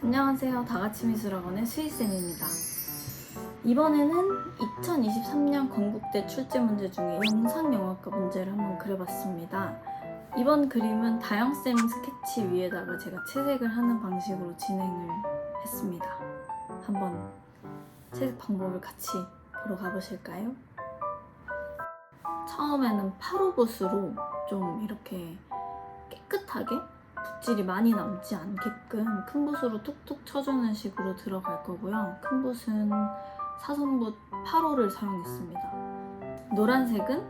안녕하세요. 다같이 미술학원의 수희쌤입니다. 이번에는 2023년 건국대 출제문제 중에 영상영화과 문제를 한번 그려봤습니다. 이번 그림은 다영쌤 스케치 위에다가 제가 채색을 하는 방식으로 진행을 했습니다. 한번 채색 방법을 같이 보러 가보실까요? 처음에는 8호붓으로 좀 이렇게 깨끗하게 붓질이 많이 남지 않게끔 큰 붓으로 툭툭 쳐주는 식으로 들어갈 거고요. 큰 붓은 사선붓 8호를 사용했습니다. 노란색은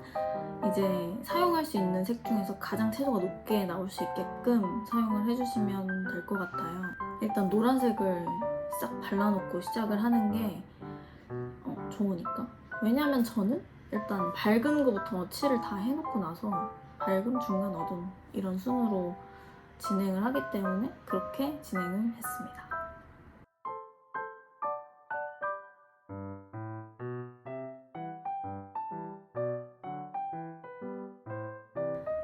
이제 사용할 수 있는 색 중에서 가장 채도가 높게 나올 수 있게끔 사용을 해주시면 될 것 같아요. 일단 노란색을 싹 발라놓고 시작을 하는 게 좋으니까. 왜냐면 저는 일단 밝은 거부터 칠을 다 해놓고 나서 밝음, 중간, 어두움 이런 순으로 진행을 하기 때문에 그렇게 진행을 했습니다.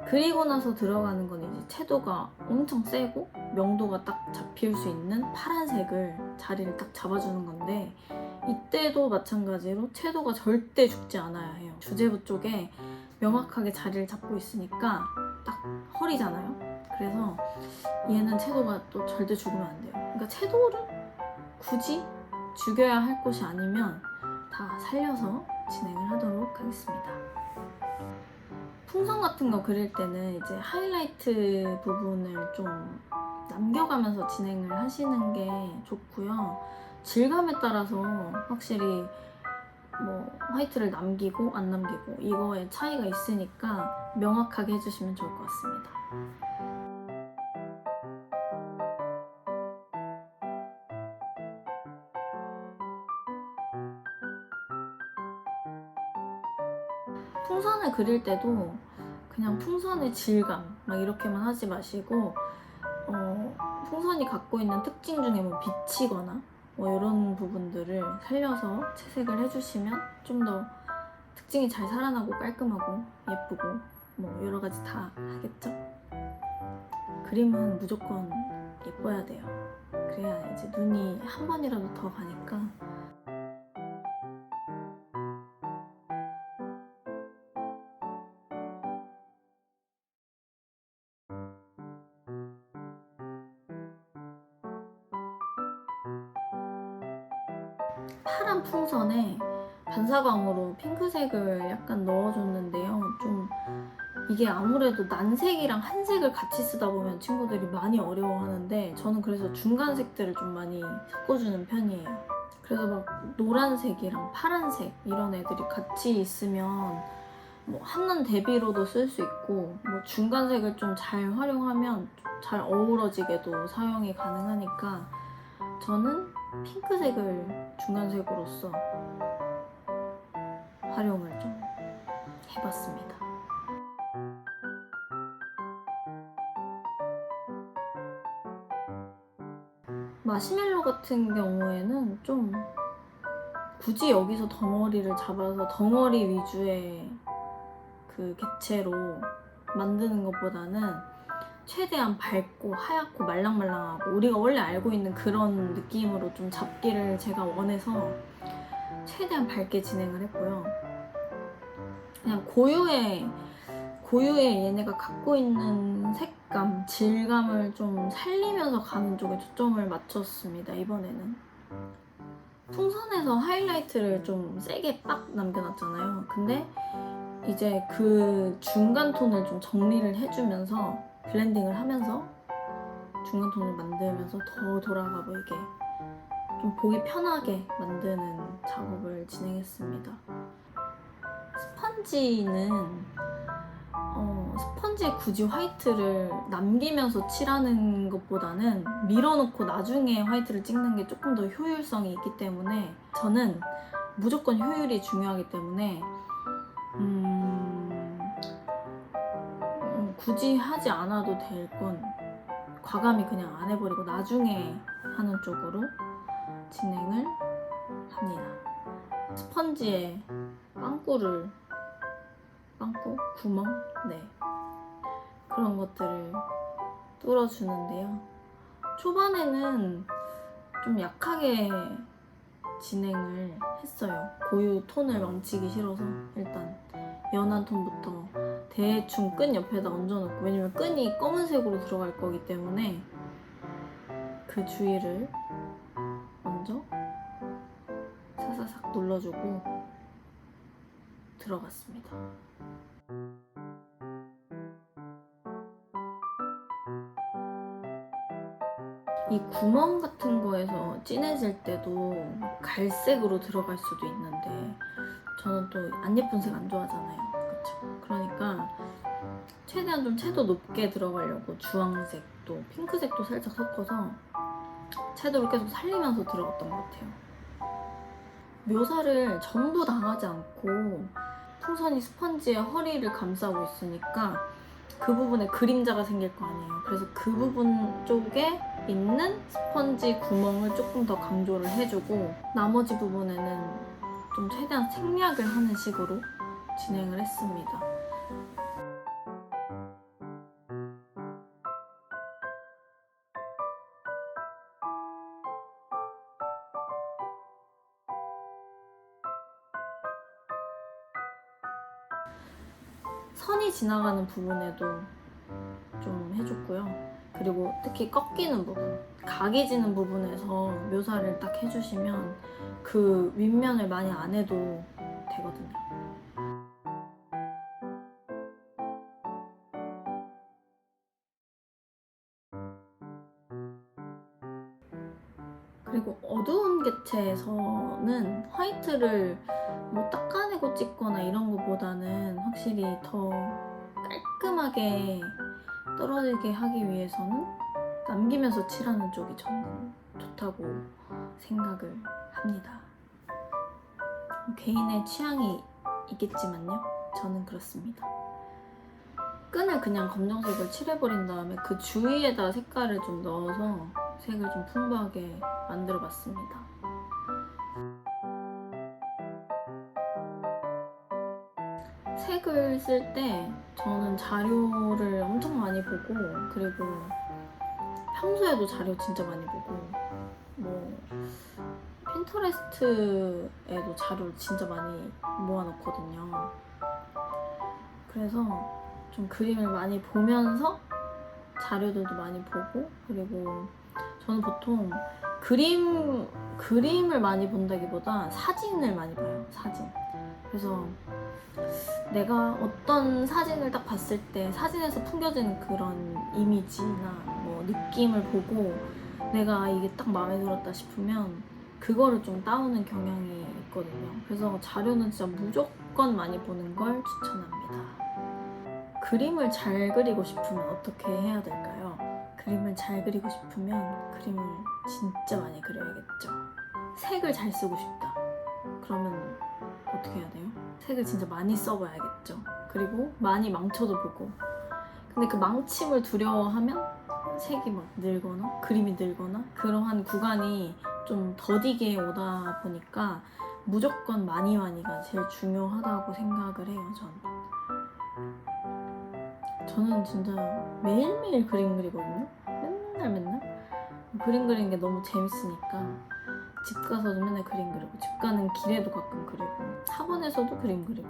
그리고 나서 들어가는 건 이제 채도가 엄청 세고 명도가 딱 잡힐 수 있는 파란색을 자리를 딱 잡아주는 건데, 이때도 마찬가지로 채도가 절대 죽지 않아야 해요. 주제부 쪽에 명확하게 자리를 잡고 있으니까 딱 허리잖아요. 그래서 얘는 채도가 또 절대 죽으면 안 돼요. 그러니까 채도를 굳이 죽여야 할 곳이 아니면 다 살려서 진행을 하도록 하겠습니다. 풍선 같은 거 그릴 때는 이제 하이라이트 부분을 좀 남겨가면서 진행을 하시는 게 좋고요. 질감에 따라서 확실히 뭐 화이트를 남기고 안 남기고 이거에 차이가 있으니까 명확하게 해주시면 좋을 것 같습니다. 풍선을 그릴 때도 그냥 풍선의 질감 막 이렇게만 하지 마시고 풍선이 갖고 있는 특징 중에 뭐 비치거나 뭐 이런 부분들을 살려서 채색을 해주시면 좀 더 특징이 잘 살아나고 깔끔하고 예쁘고 뭐 여러 가지 다 하겠죠? 그림은 무조건 예뻐야 돼요. 그래야 이제 눈이 한 번이라도 더 가니까. 파란 풍선에 반사광으로 핑크색을 약간 넣어줬는데요. 좀 이게 아무래도 난색이랑 한색을 같이 쓰다 보면 친구들이 많이 어려워하는데, 저는 그래서 중간 색들을 좀 많이 섞어주는 편이에요. 그래서 막 노란색이랑 파란색 이런 애들이 같이 있으면 뭐 한눈 대비로도 쓸 수 있고, 뭐 중간색을 좀 잘 활용하면 잘 어우러지게도 사용이 가능하니까 저는 핑크색을 중간색으로서 활용을 좀 해봤습니다. 마시멜로 같은 경우에는 좀 굳이 여기서 덩어리를 잡아서 덩어리 위주의 그 객체로 만드는 것보다는 최대한 밝고 하얗고 말랑말랑하고 우리가 원래 알고 있는 그런 느낌으로 좀 잡기를 제가 원해서 최대한 밝게 진행을 했고요. 그냥 고유의 얘네가 갖고 있는 색감, 질감을 좀 살리면서 가는 쪽에 초점을 맞췄습니다, 이번에는. 풍선에서 하이라이트를 좀 세게 빡 남겨놨잖아요. 근데 이제 그 중간 톤을 좀 정리를 해주면서 블렌딩을 하면서 중간 톤을 만들면서 더 돌아가 보이게 좀 보기 편하게 만드는 작업을 진행했습니다. 스펀지에 굳이 화이트를 남기면서 칠하는 것보다는 밀어놓고 나중에 화이트를 찍는 게 조금 더 효율성이 있기 때문에, 저는 무조건 효율이 중요하기 때문에 굳이 하지 않아도 될 건 과감히 그냥 안 해버리고 나중에 하는 쪽으로 진행을 합니다. 스펀지에 구멍? 네. 그런 것들을 뚫어주는데요. 초반에는 좀 약하게 진행을 했어요. 고유 톤을 망치기 싫어서 일단 연한 톤부터 대충 끈 옆에다 얹어놓고, 왜냐면 끈이 검은색으로 들어갈 거기 때문에 그 주위를 먼저 사사삭 눌러주고 들어갔습니다. 이 구멍 같은 거에서 진해질 때도 갈색으로 들어갈 수도 있는데 저는 또 안 예쁜 색 안 좋아하잖아요. 그쵸? 그러니까 최대한 좀 채도 높게 들어가려고 주황색도 핑크색도 살짝 섞어서 채도를 계속 살리면서 들어갔던 것 같아요. 묘사를 전부 다 하지 않고 풍선이 스펀지에 허리를 감싸고 있으니까 그 부분에 그림자가 생길 거 아니에요. 그래서 그 부분 쪽에 있는 스펀지 구멍을 조금 더 강조를 해주고 나머지 부분에는 좀 최대한 생략을 하는 식으로 진행을 했습니다. 선이 지나가는 부분에도 좀 해줬고요. 그리고 특히 꺾이는 부분, 각이 지는 부분에서 묘사를 딱 해주시면 그 윗면을 많이 안 해도 되거든요. 그리고 어두운 객체에서는 화이트를 뭐 닦아내고 찍거나 이런 것보다는 확실히 더 깔끔하게 떨어지게 하기 위해서는 남기면서 칠하는 쪽이 저는 좋다고 생각을 합니다. 개인의 취향이 있겠지만요, 저는 그렇습니다. 끈을 그냥 검정색을 칠해버린 다음에 그 주위에다 색깔을 좀 넣어서 색을 좀 풍부하게 만들어 봤습니다. 색을 쓸 때 저는 자료를 엄청 많이 보고, 그리고 평소에도 자료 진짜 많이 보고, 뭐 핀터레스트에도 자료를 진짜 많이 모아놓거든요. 그래서 좀 그림을 많이 보면서 자료들도 많이 보고, 그리고 저는 보통 그림을 많이 본다기보다 사진을 많이 봐요. 사진. 그래서 내가 어떤 사진을 딱 봤을 때 사진에서 풍겨지는 그런 이미지나 뭐 느낌을 보고 내가 이게 딱 마음에 들었다 싶으면 그거를 좀 따오는 경향이 있거든요. 그래서 자료는 진짜 무조건 많이 보는 걸 추천합니다. 그림을 잘 그리고 싶으면 어떻게 해야 될까요? 그림을 잘 그리고 싶으면 그림을 진짜 많이 그려야겠죠. 색을 잘 쓰고 싶다. 그러면 어떻게 해야 돼요? 색을 진짜 많이 써봐야겠죠. 그리고 많이 망쳐도 보고. 근데 그 망침을 두려워하면 색이 막 늘거나 그림이 늘거나 그러한 구간이 좀 더디게 오다 보니까 무조건 많이가 제일 중요하다고 생각을 해요. 저는 진짜 매일매일 그림 그리거든요. 맨날 그림 그리는 게 너무 재밌으니까 집 가서도 맨날 그림 그리고, 집 가는 길에도 가끔 그리고, 학원에서도 그림 그리고,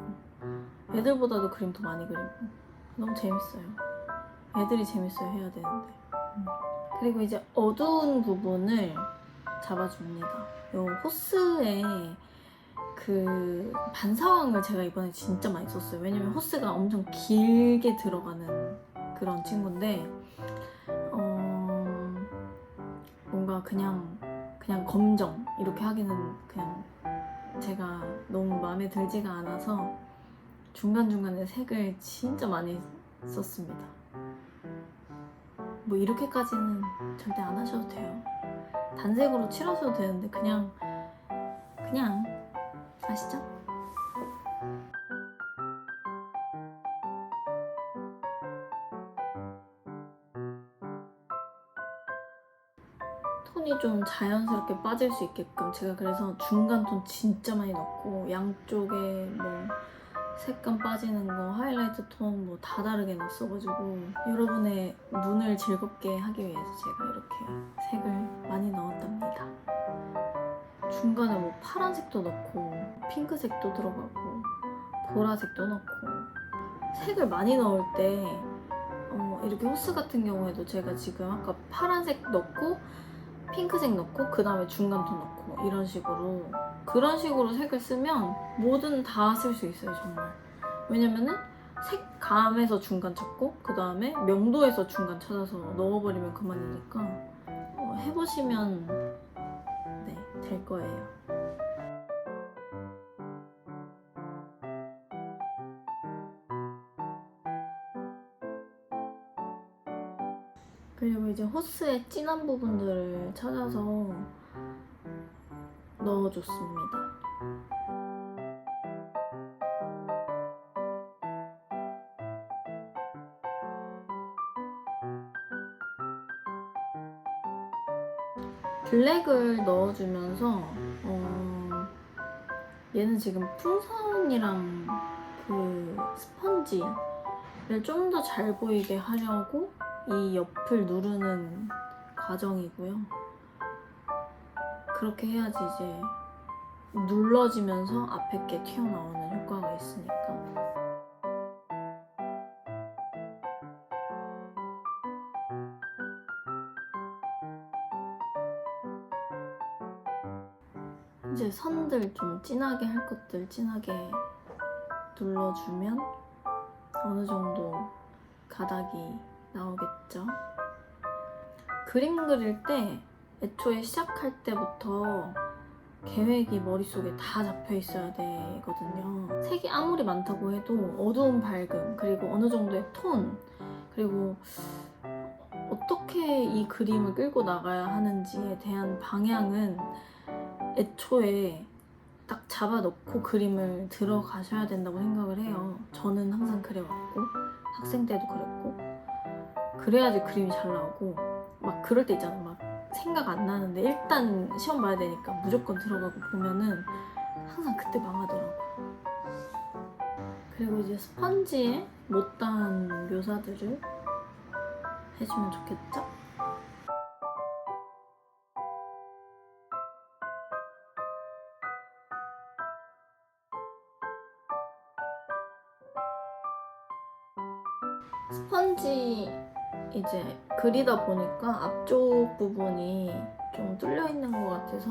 애들보다도 그림 더 많이 그리고. 너무 재밌어요. 애들이 재밌어요, 해야 되는데. 그리고 이제 어두운 부분을 잡아줍니다. 요 호스에 그 반사광을 제가 이번에 진짜 많이 썼어요. 왜냐면 호스가 엄청 길게 들어가는 그런 친구인데 뭔가 그냥 검정 이렇게 하기는 그냥 제가 너무 마음에 들지가 않아서 중간중간에 색을 진짜 많이 썼습니다. 뭐 이렇게까지는 절대 안 하셔도 돼요. 단색으로 칠하셔도 되는데 그냥 아시죠? 톤이 좀 자연스럽게 빠질 수 있게끔 제가 그래서 중간 톤 진짜 많이 넣고 양쪽에 뭐 색감 빠지는 거, 하이라이트 톤 뭐 다 다르게 넣었어가지고 여러분의 눈을 즐겁게 하기 위해서 제가 이렇게 색을 많이 넣었답니다. 중간에 뭐 파란색도 넣고 핑크색도 들어가고 보라색도 넣고 색을 많이 넣을 때 이렇게 호스 같은 경우에도 제가 지금 아까 파란색 넣고 핑크색 넣고 그 다음에 중간 톤 넣고 이런 식으로 그런 식으로 색을 쓰면 뭐든 다 쓸 수 있어요 정말. 왜냐면은 색감에서 중간 찾고 그 다음에 명도에서 중간 찾아서 넣어버리면 그만이니까 해보시면 네, 될 거예요. 그리고 이제 호스의 진한 부분들을 찾아서 넣어줬습니다. 블랙을 넣어주면서 얘는 지금 풍선이랑 그 스펀지를 좀 더 잘 보이게 하려고 이 옆을 누르는 과정이고요. 그렇게 해야지 이제 눌러지면서 앞에 게 튀어나오는 효과가 있으니까. 이제 선들 좀 진하게 할 것들 진하게 눌러주면 어느 정도 가닥이 나오겠죠. 그림 그릴 때 애초에 시작할 때부터 계획이 머릿속에 다 잡혀 있어야 되거든요. 색이 아무리 많다고 해도 어두운 밝음 그리고 어느 정도의 톤 그리고 어떻게 이 그림을 끌고 나가야 하는지에 대한 방향은 애초에 딱 잡아놓고 그림을 들어가셔야 된다고 생각을 해요. 저는 항상 그래왔고 학생 때도 그랬고 그래야지 그림이 잘 나오고 막 그럴 때 있잖아. 막 생각 안 나는데 일단 시험 봐야 되니까 무조건 들어가고 보면은 항상 그때 망하더라고. 그리고 이제 스펀지에 못다한 묘사들을 해주면 좋겠죠? 스펀지 이제 그리다 보니까 앞쪽 부분이 좀 뚫려 있는 것 같아서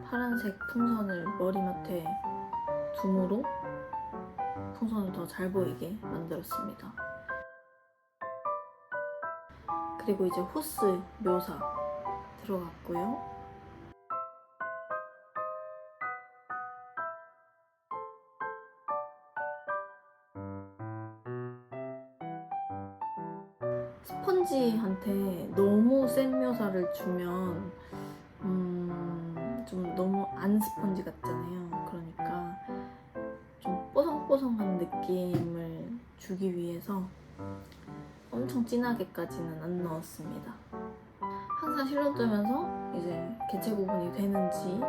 파란색 풍선을 머리맡에 둠으로 풍선을 더 잘 보이게 만들었습니다. 그리고 이제 호스 묘사 들어갔고요. 스펀지한테 너무 센 묘사를 주면 좀 너무 안 스펀지 같잖아요. 그러니까 좀 뽀송뽀송한 느낌을 주기 위해서 엄청 진하게까지는 안 넣었습니다. 항상 실로 뜨면서 이제 개체 구분이 되는지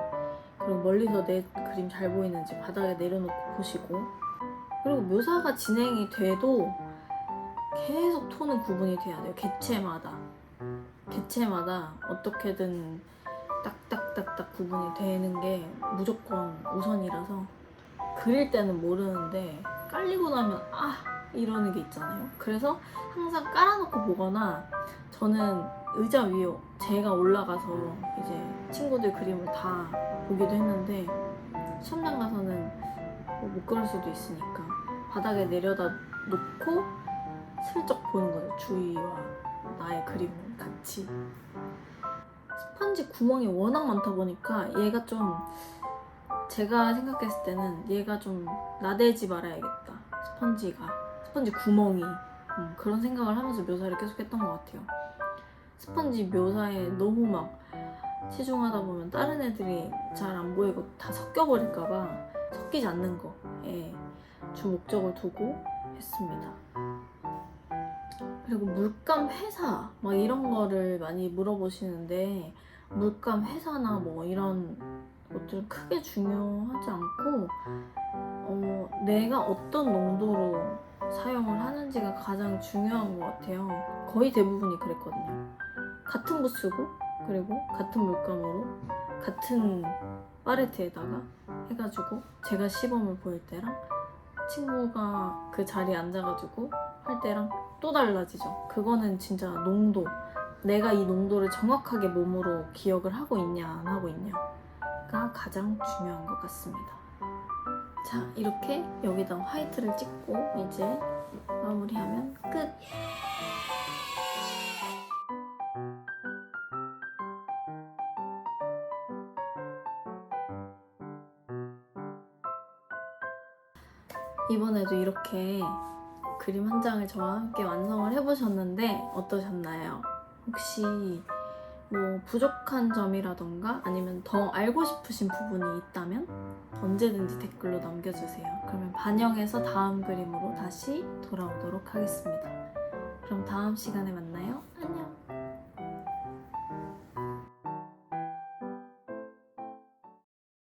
그리고 멀리서 내 그림 잘 보이는지 바닥에 내려놓고 보시고 그리고 묘사가 진행이 돼도 계속 톤은 구분이 돼야 돼요. 개체마다 어떻게든 딱딱딱딱 구분이 되는 게 무조건 우선이라서 그릴 때는 모르는데 깔리고 나면 이러는 게 있잖아요. 그래서 항상 깔아놓고 보거나 저는 의자 위에 제가 올라가서 이제 친구들 그림을 다 보기도 했는데 시험장 가서는 못 그릴 수도 있으니까 바닥에 내려다 놓고 슬쩍 보는 거죠. 주위와 나의 그림을 같이. 스펀지 구멍이 워낙 많다 보니까 얘가 좀 제가 생각했을 때는 얘가 좀 나대지 말아야겠다. 스펀지 구멍이 그런 생각을 하면서 묘사를 계속 했던 것 같아요. 스펀지 묘사에 너무 막 치중하다 보면 다른 애들이 잘 안 보이고 다 섞여버릴까봐 섞이지 않는 거에 주 목적을 두고 했습니다. 그리고 물감 회사 막 이런 거를 많이 물어보시는데 물감 회사나 뭐 이런 것들은 크게 중요하지 않고 내가 어떤 농도로 사용을 하는지가 가장 중요한 것 같아요. 거의 대부분이 그랬거든요. 같은 붓 쓰고 그리고 같은 물감으로 같은 팔레트에다가 해가지고 제가 시범을 보일 때랑 친구가 그 자리에 앉아가지고 할 때랑 또 달라지죠. 그거는 진짜 농도, 내가 이 농도를 정확하게 몸으로 기억을 하고 있냐 안 하고 있냐가 가장 중요한 것 같습니다. 자, 이렇게 여기다 화이트를 찍고 이제 마무리하면 끝! 이번에도 이렇게 그림 한 장을 저와 함께 완성을 해보셨는데 어떠셨나요? 혹시 뭐 부족한 점이라던가 아니면 더 알고 싶으신 부분이 있다면 언제든지 댓글로 남겨주세요. 그러면 반영해서 다음 그림으로 다시 돌아오도록 하겠습니다. 그럼 다음 시간에 만나요.